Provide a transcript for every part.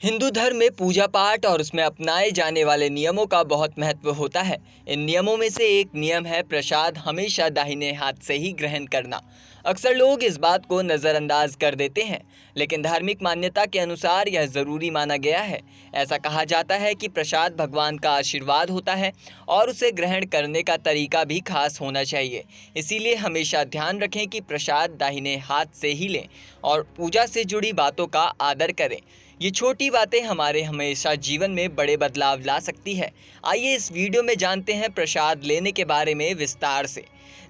हिंदू धर्म में पूजा पाठ और उसमें अपनाए जाने वाले नियमों का बहुत महत्व होता है। इन नियमों में से एक नियम है प्रसाद हमेशा दाहिने हाथ से ही ग्रहण करना। अक्सर लोग इस बात को नज़रअंदाज कर देते हैं, लेकिन धार्मिक मान्यता के अनुसार यह ज़रूरी माना गया है। ऐसा कहा जाता है कि प्रसाद भगवान का आशीर्वाद होता है और उसे ग्रहण करने का तरीका भी खास होना चाहिए। इसीलिए हमेशा ध्यान रखें कि प्रसाद दाहिने हाथ से ही लें और पूजा से जुड़ी बातों का आदर करें। ये छोटी बातें हमारे हमेशा जीवन में बड़े बदलाव ला सकती है। आइए इस वीडियो में जानते हैं प्रसाद लेने के बारे में विस्तार से।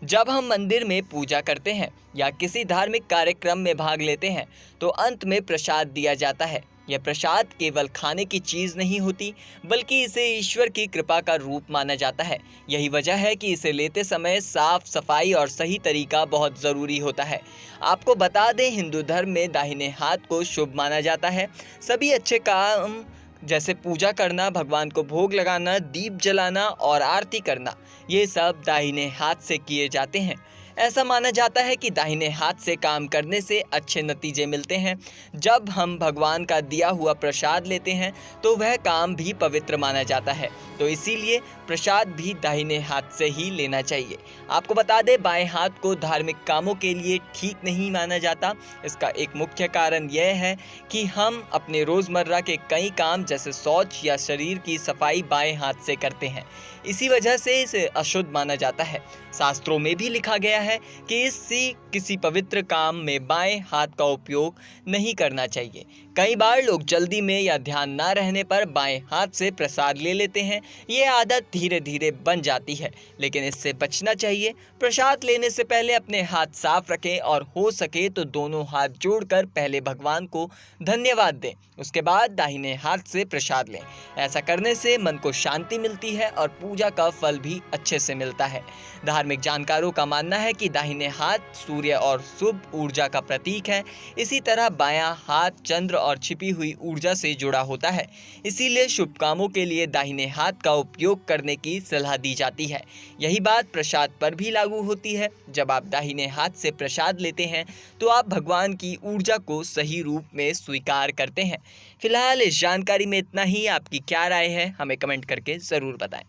जब हम मंदिर में पूजा करते हैं या किसी धार्मिक कार्यक्रम में भाग लेते हैं तो अंत में प्रसाद दिया जाता है। यह प्रसाद केवल खाने की चीज़ नहीं होती, बल्कि इसे ईश्वर की कृपा का रूप माना जाता है। यही वजह है कि इसे लेते समय साफ सफाई और सही तरीका बहुत ज़रूरी होता है। आपको बता दें, हिंदू धर्म में दाहिने हाथ को शुभ माना जाता है। सभी अच्छे काम जैसे पूजा करना, भगवान को भोग लगाना, दीप जलाना और आरती करना, ये सब दाहिने हाथ से किए जाते हैं। ऐसा माना जाता है कि दाहिने हाथ से काम करने से अच्छे नतीजे मिलते हैं। जब हम भगवान का दिया हुआ प्रसाद लेते हैं तो वह काम भी पवित्र माना जाता है, तो इसीलिए प्रसाद भी दाहिने हाथ से ही लेना चाहिए। आपको बता दें, बाएं हाथ को धार्मिक कामों के लिए ठीक नहीं माना जाता। इसका एक मुख्य कारण यह है कि हम अपने रोज़मर्रा के कई काम जैसे शौच या शरीर की सफाई बाएं हाथ से करते हैं। इसी वजह से इसे अशुद्ध माना जाता है। शास्त्रों में भी लिखा गया है कि किसी पवित्र काम में बाएं हाथ का उपयोग नहीं करना चाहिए। कई बार लोग जल्दी में या ध्यान ना रहने पर बाएं हाथ से प्रसाद ले लेते हैं। ये आदत धीरे धीरे बन जाती है, लेकिन इससे बचना चाहिए। प्रसाद लेने से पहले अपने हाथ साफ रखें और हो सके तो दोनों हाथ जोड़कर पहले भगवान को धन्यवाद दें, उसके बाद दाहिने हाथ से प्रसाद लें। ऐसा करने से मन को शांति मिलती है और पूजा का फल भी अच्छे से मिलता है। धार्मिक जानकारों का मानना है कि दाहिने हाथ सूर्य और शुभ ऊर्जा का प्रतीक है। इसी तरह बायां हाथ चंद्र और छिपी हुई ऊर्जा से जुड़ा होता है। इसीलिए शुभ कामों के लिए दाहिने हाथ का उपयोग करने की सलाह दी जाती है। यही बात प्रसाद पर भी लागू होती है। जब आप दाहिने हाथ से प्रसाद लेते हैं तो आप भगवान की ऊर्जा को सही रूप में स्वीकार करते हैं। फिलहाल इस जानकारी में इतना ही। आपकी क्या राय है, हमें कमेंट करके ज़रूर बताएं।